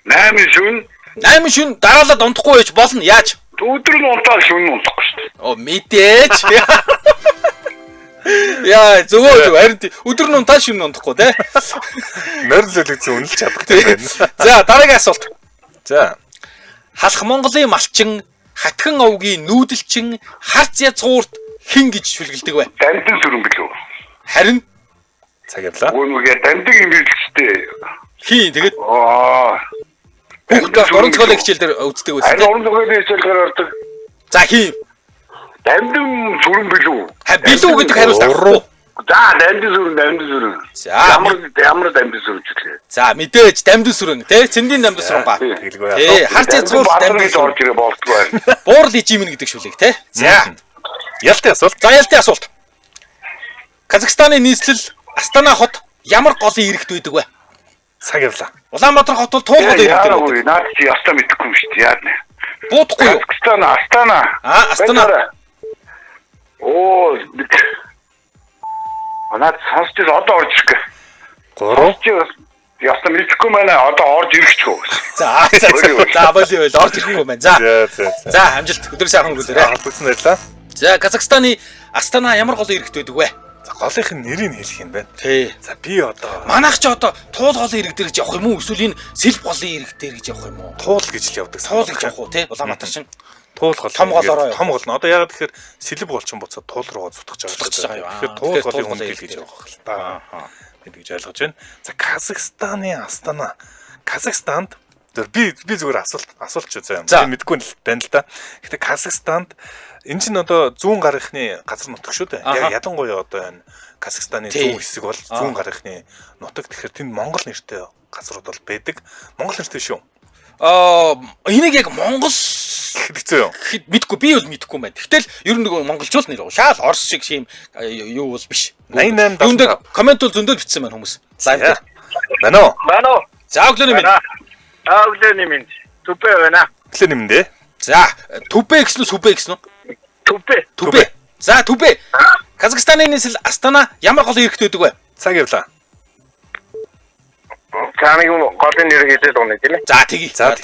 8 шүн 8 шүн дараалаад унтахгүй байж болно. Яаж? өдөр нь унтаад шүн унтахгүй шүү дээ. Оо мэдээж. Яа зөвөө харин өдөр нь унтаад шүн унтахгүй те. Нойр зөлөгцөн үнэлж чаддаг юм байна. За дараагийн асуулт. За. Халах Монголын малчин, хатхан овгийн нүүдэлчин, харц язгуурт хэн гэж шүлгэлдэг вэ? Дамжин сүрэн билүү. Харин Цаг явлаа. Үүнийгээ дамжин юм билчтэй. хин тэгээд Хүүхдүүд орон зохиолын хичээл дээр үздэг байсан тийм. Орон зохиолын хичээлээр ордог. За хин Дамжин сүрэн билүү. билүү гэдэг хариулт авахгүй. За дамжин сүрэн. За Ямар дамжин сүрэн ч гэлээ. за мэдээж дамжин сүрэн тий цэндийн дамжин сүрэн ба. Тэглгүй Тий харц язгуурт дамжин орж сүрэн. ирээ болтгоо. Буурал ижимэн гэдэг шүлэг тий. За Ялтын асуулт. за ялтын асуулт. Казахстаны нийслэл Астана хот ямар голын иргэд байдаг вэ? Цаг явлаа. Улаанбаатар хот бол туул голын иргэд байдаг. Наад чи ястаа мэдэхгүй юм шүү дээ. Яа нэ. Буудахгүй юу? Астана. Астана. Оо. Анаа сонсч одоо орж ирэх. 3. Ястаа мэдэхгүй байна. Одоо орж ирэх ч хөө. За болио орж ирэхгүй байна. За За. за амжилт өдөр сайхан өнгөрүүлээрэй. Халбагсан байлаа. За Казахстаны Астана ямар голын иргэд байдаг вэ? За голынхын нэрийг хэлэх юм байна. Тий. За би одоо Манайх ч одоо туул голын иргэд дээр гэж явах юм уу? Эсвэл энэ сэлб голын иргэд дээр гэж явах юм уу? туул гэж л явдаг. Туул гэж явах уу те? Улаанбаатар шин. Туул гол. Том голоороо яа. Том гол нь одоо яагаад тэгэхээр сэлб голчин буцаад туул руугаа зүтгэж Зүтгэж байгаа юм. Тэгэхээр туул голын хүндээл гэж явах л та. Бид гэж ойлгож байна. За Казахстаны Астана. Казахстанд би зүгээр асуулт ч заяа. Би мэдгүй байна л да. Гэхдээ Казахстанд энэ чинь одоо зүүн гарихны газар нутаг шүү дээ. Яг ялангуяа одоо энэ Казахстаны зүүн хэсэг бол зүүн гарихны нутаг. Тэгэхээр тэнд Монгол нэртэй газрууд бол байдаг. Монгол нэртэй шүү. Энийг яг Монгол Хэцүү юу? мэдгүй би бол мэдгүй юм байна. Гэтэл ер нь нөгөө монголчууд нэр шаал орс шиг шим юу бол биш. 88 зөндөө комент бол зөндөө бичсэн байна хүмүүс. Лайв дээр. Байна уу? Мано. За өглөөний минь. Өглөөний минь. Түпэ байна. Өглөөний минь дээ. За түпэ гэсэн үү сүпэ гэсэн үү? Түпэ. За түпэ. Казахстаны нийслэл Астана ямар голын иргэд байдаг вэ? Цаг явлаа. Цааныг голын нэр хэлээд байна тийм ээ. За тэгье. За.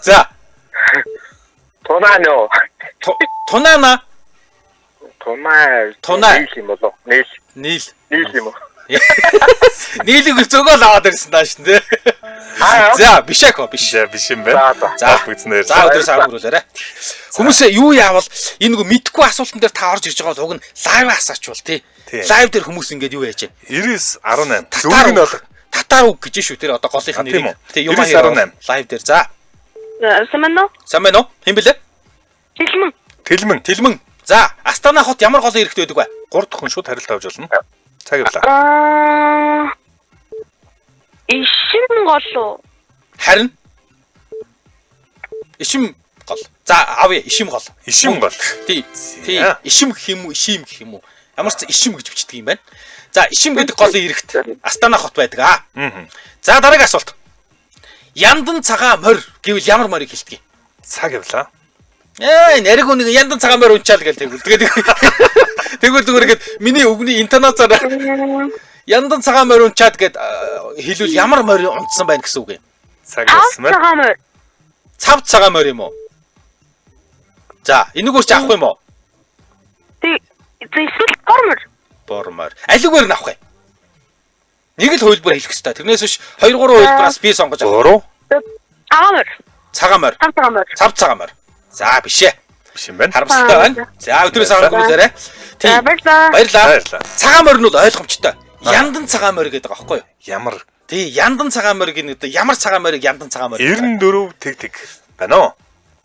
За. Тонано. Тунана. Тунаа юм болоо. Нийл. Нийл юм уу? Нийлийг зөөгөл аваад ирсэн тааш тий. За биш яах вэ? Биш юм байна. За бүгднээр. За өдөр сайн өнгөрүүлээрэ. Хүмүүсээ юу яавал энэ нөгөө мэдхгүй асуултан дээр та орж ирж байгаа бол уг нь лайв асаачвал тий. Лайв дээр хүмүүс ингэж юу яаж вэ? 90-18. Зөвг нь бол татар үг гэж шүү тэр одоо голынх нэрийг. Тий юм 18. Лайв дээр за. Самано. Самано хэм бэлээ? Тэлмэн. За Астана хот ямар голын иргэд байдаг вэ? 3 дахь хүн шууд хариулт авч болно. Цаг явлаа. Ишин гол. Харин ишим гол. За авъя ишим гол. Ишим гол. Тий. Ишим гэх юм уу, ишим гэх юм уу? Ямар ч ишим гэж бичдэг юм байна. За ишим гэдэг голын иргэд Астана хот байдаг аа. За дараагийн асуулт. Яндан цагаан морь гэвэл ямар морийг хэлдэг юм? Цаг явлаа. Нариг үнийг яндан цагаан морь унчаал гэл тэгвэл. Тэгвэл зүгээр гээд миний өгний интонацаар яндан цагаан морь унчаад гэд хэлвэл ямар морь унтсан байна гэсэн үг юм. Цаг явсан. Цав цагаан морь юм уу? За, энэгээр ч авах юм уу? Эсвэл Бормор. Алигвэр нь авах юм. Нэг л хувилбар хэлэх хэрэгтэй. Тэрнээс биш 2 3 хувилбараас би сонгож авах. Цагаан морь. Цав цагаан морь. За биш ээ. Биш юм байна. Харамсалтай байна. За өдрийн сайн өнгөрүүлээрэй. За баярлалаа. Цагаан морь нь бол ойлгомжтой. Яндан цагаан морь гэдэг байгаа байхгүй юу? Ямар? Тий, яндан цагаан морь гэдэг ямар цагаан морийг яндан цагаан морь. 94 тэг байна уу?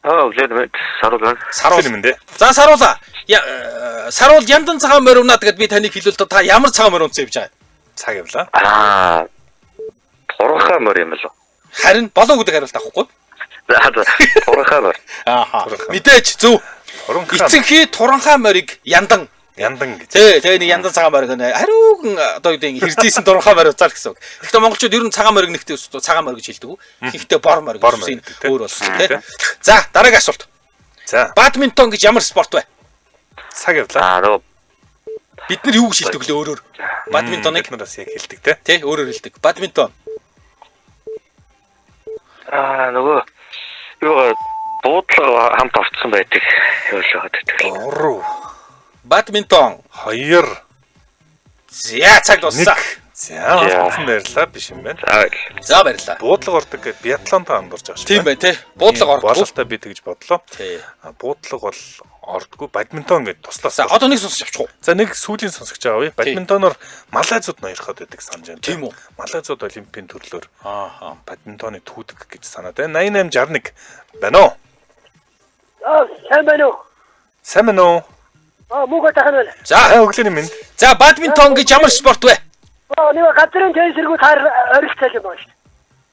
Өглөө Саруул юм дээ. За саруула. Саруул яндан цагаан морь унаад гэд би таныг хэлвэл та ямар цагаан морь унтсан юм жаа. Цаг явлаа. Туранхай морь юм болов. Харин болоо гэдэг хариулт авахгүй. За туранхай морь. Ааха. Мэдээж зөв. Эцэнхий туранхай морийг яндан Яндан гэж. Тэгээ нэг яндан цагаан морийг хариуган одоо юу гэдэг хэрдийсэн туранхай морь уцаар гэсэн үг. Гэхдээ монголчууд ер нь цагаан морийг нэгтэй цагаан морь гэж хэлдэг. Гэхдээ бор морь гэсэн өөр болсон тийм. За дараагийн асуулт. За Бадминтон гэж ямар спорт вэ? цаг явлаа. Нөгөө Бид нар юу гэж хэлдэг лээ өөрөөр? Бадминтоныг бид нар бас яг хэлдэг те. тий өөрөөр хэлдэг. Бадминтон. нөгөө юу буудлага хамт орцсон байдаг. Юу л байгаа. 3 Бадминтон. 2 За цаг дууссан. За олсон байрлаа биш юм байна. За баярлалаа. Буудлага ордог гэдэг биатлонтой хамдурж байгаа шүү. Тийм бай тий. Буудлага ордог. Бололтой би тэгж бодлоо. Тий. Буудлага бол ордгоо бадминтон гэдэг туслаас. За одоо нэг сонсож авчих уу? За нэг сүүлийн сонсогч авъя. Бадминтоноор малайзууд ноёрхоод байдаг санаж байна. Тийм үү? Малайзууд олимпийн төрлөөр Ааха. бадминтоны түүдэг гэж санаад байна. 8861 байна уу? сайн байна уу? Сайн байна уу? Муухай тахын байна. За өглөөний минь. за бадминтон гэж ямар спорт вэ? Нэг газрын теннисэргүүд орилцал юм байна шүү.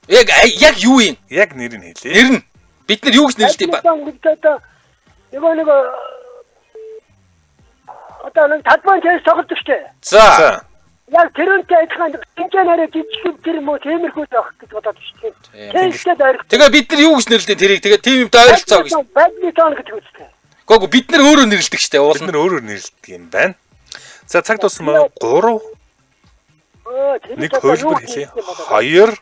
Яг юу юм? Яг нэр нь хэлээ. Нэр нь бид нар юу гэж нэрлэдэг ба? Нэг одоо нэг талбай теннис тоглодог шүү дээ. За Яг тэрүүнтэй адилхан тэнцэнээрээ жижиг тэр юм уу тиймэрхүү зах гэж бодоод шүү дээ. Теннистэй ойрхон. тэгээ бид нар юу гэж нэрлэдэг тэрийг тэгээ тийм юмтай ойролцоо гэж. Бадминтон гэдэг үстэй. Гүг бид нар өөрөө нэрлэдэг штэ уул Бид нь. нар өөрөөр нэрлэдэг юм байна. За цаг туссан байгаа 3 нэг хөлбөр хэлээ. 2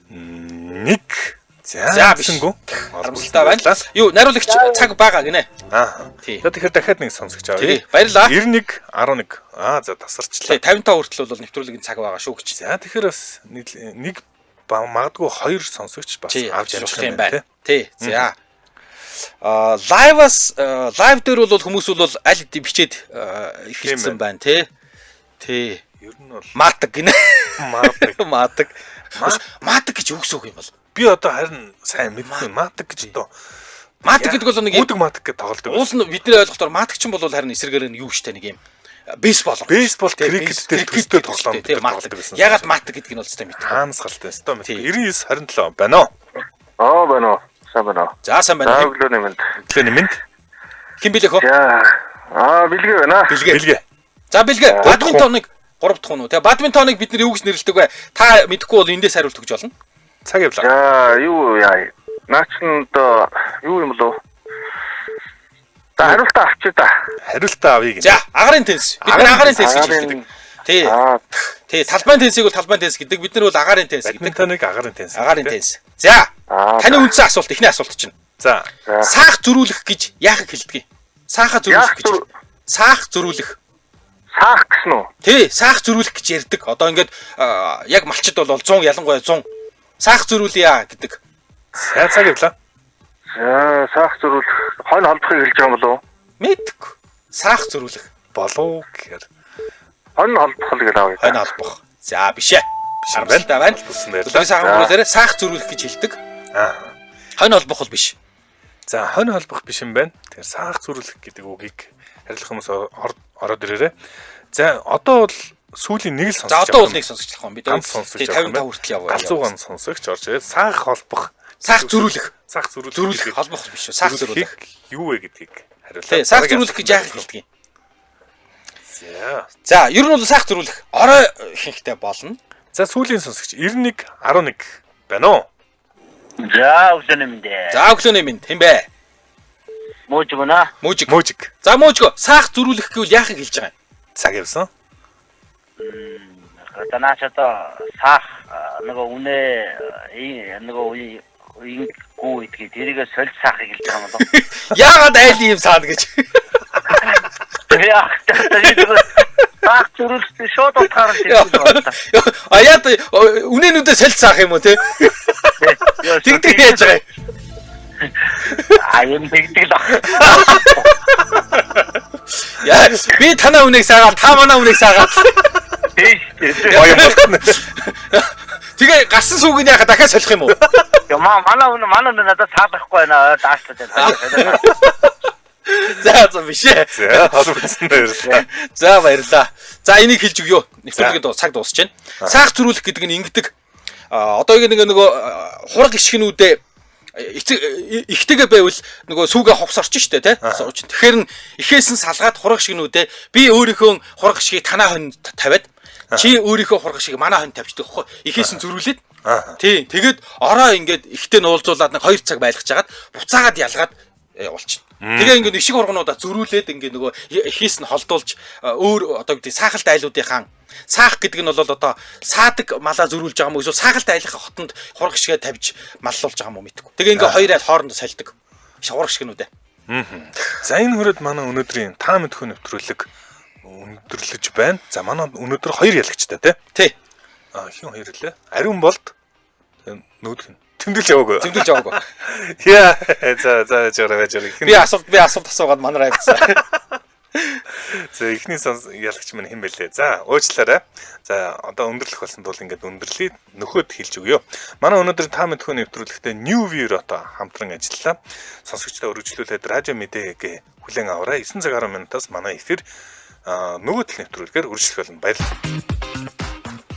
1 За, биш. бисэнгүү. Харамсалтай байна. Юу нариулагч цаг байгаа гинэ. Аа. Тий. За тэгэхээр дахиад нэг сонсогч авъя. Тий. Баярлаа. 91 11. За тасарчлаа. Тий 55 хүртэл бол нэвтрүүлгийн цаг байгаа шүү гэж. За тэгэхээр бас нэг магадгүй 2 сонсогч бас Тий авч авч явах юм байна. Тий. За. Лайв дээр бол хүмүүс бол аль хэдийн бичээд ихэлсэн байна тий. Тий. Ер нь бол Маатаг гинэ. Маатаг. Маатаг. Маатаг гэж юу гэсэн үг юм бол? би одоо харин сайн мэдгүй матик гэж одоо Матик гэдэг бол нэг үүдэг матик гэж тоглодог. Уус нь бидний ойлголтоор матик ч юм бол харин эсрэгээр нь юу штэ нэг юм бейсбол. Бейсбол, крикет дээр тоглоом тоглодог гэсэн. Ягаад матик гэдэг нь бол хэвээр мэдээ. Хаанс галтай хэвээр мэдээ. 99 27 байна уу? байна уу? Сайн байна уу? За сайн байна. Өглөөний мэнд. Өглөөний мэнд. Хэн бэлэх вэ? Бэлгээ байна. Бэлгээ. За бэлгээ. Бадминтоныг 3 дахь нь. Тэгээ бадминтоныг бид нар юу гэж нэрлэдэг вэ? Та мэдэхгүй бол эндээс хариулт өгч болно. Цаг явлаа. За юу яа. Наачнд юу юм болов? Та хариултаа авчи та. Хариултаа авъя гэж. За агарын теннис. Бид нар агарын теннис гэж хэлдэг. Тий. Тий, талбайн теннисийг бол талбайн теннис гэдэг. Бид нар бол агарын теннис гэдэг. Бадминтоныг агарын теннис. Агарын теннис. За. Таны үндсэн асуулт, эхний асуулт чинь. За. Саах зөрүүлэх гэж яахыг хэлдэг юм? Саахаа зөрүүлэх гэж. Саах зөрүүлэх. Саах гэсэн үү? Тий, саах зөрүүлэх гэж ярьдаг. Одоо ингээд яг малчид бол 100 ялангуяа 100 саах зөрүүлье гэдэг. Сайн цаг явлаа. За, саах зөрүүлэх хонь холбохыг хэлж байгаа юм болов уу? Мэдгүй. Саах зөрүүлэх. Болов гэхээр Хонь холбох л гэдэг. Хонь холбох. За биш ээ. Харамсалтай байна. Баярлалаа. Саах зөрүүлээрээ саах зөрүүлэх гэж хэлдэг. Хонь холбох бол биш. За, хонь холбох биш юм байна. Тэгэхээр саах зөрүүлэх гэдэг үгийг харилцах хүмүүс ороод ирээрээ. За, одоо бол сүүлийн нэг л сонсож байгаа. За, одоо бол нэг сонсож байгаа юм. Бид 55 хүртэл яваа. галзуугаан сонсогч орж ирээд саах холбох. Саах зөрүүлэх. Саах зөрүүлэх холбох биш үү? Саах зөрүүлэх. Юу вэ гэдгийг хариуллаа. Тий, саах зөрүүлэх гэж яах хэлдэг юм? За, ер нь бол саах зөрүүлэх орой ихэнхтэй болно. За, сүүлийн сонсогч 91 11 байна уу? За өглөөний мэнд. За өглөөний мэнд. Хэн бэ? Мууж гэнэ. Мужик. За муужго саах зөрүүлэх гэвэл яахыг хэлж байгаа юм? Цаг явсан. Танаач одоо саах нөгөө үнэ нөгөө гүү идэх тэрийгэ соль саахыг хэлж байгаа юм болов. Яагаад айл юм саана гэж. Яах саах зөрүүлэх шууд утгаар нь Аяад үнэнүүдээ соль саах юм уу те? Тэгдэг яаж байгаа юм? юм тэгдэг л. Яа би танаа үнийг саагаад та манаа үнийг саагаад. Тэгээ гарсан сүүг нь яхаа дахиад солих юм уу? Манай надад саадахгүй байна. Даашлаад байна. За биш ээ. За холбогдсон баярлалаа. За баярлаа. За энийг хэлж өгөө. Нэвтрүүлгийн цаг дуусч байна. Саах зөрүүлэх гэдэг нь ингэдэг. Одоогийн нөгөө хураг ишгнүүдээ ихтэйгээ байвал нөгөө сүүгээ ховс орчин штэ тий. Тэгэхээр нь ихээс нь салгаад хураг ишгнүүдээ би өөрийнхөө хураг ишгийг танаа хонь тавиад чи өөрийнхөө хураг ишгийг манай хонь тавьчихдаг хөө. Ихээс нь зөрүүлээд тий. Тэгээд ороо ингээд ихтэй нуулзуулаад нэг 2 цаг байлгаж хагаад буцаагаад ялгаад явуулчихна. Тэгээ ингээд ишиг хургнуудаа зөрүүлээд ингээд нөгөө ихээс нь холдуулж өөр одоо гэдэг саахалт айлуудынхаа саах гэдэг нь бол одоо саадаг малаа зөрүүлж байгаа юм уу эсвэл саахалт айлынхаа хотонд хураг ишгээ тавьж маллуулж байгаа юм уу мэдгүй. Тэгээ ингээд хоёр айл хоорондоо сольдог. Хураг ишгнүүдээ. За энэ хүрээд манай өнөөдрийн та мэдхүү нэвтрүүлэг өндөрлөж байна. За манай өнөөдөр 2 ялагчтай тий. Хин 2 лээ. Ариун болд нүүдх нь тэмдэглэж яваагүй. Тэмдэглэж яваагүй. Яа. За жаарай. Би асуулт асуугаад манараа явцсан. За эхний ялагч минь хэн бэлээ. За уучлаарай. За одоо өндөрлөх болсон тул ингээд өндөрлөе. Нөхөд хэлж өгье. Манай өнөөдөр та мэдхүү нэвтрүүлэгтээ New View-ото хамтран ажиллалаа. Сонсогчдоо өргөжлүүлээд радио мэдээгээ хүлээн аваарай. 9 цаг 10 минутаас манай эфир нөгөө төл нэвтрүүлгээр үргэлжлэх болно. Баярлалаа.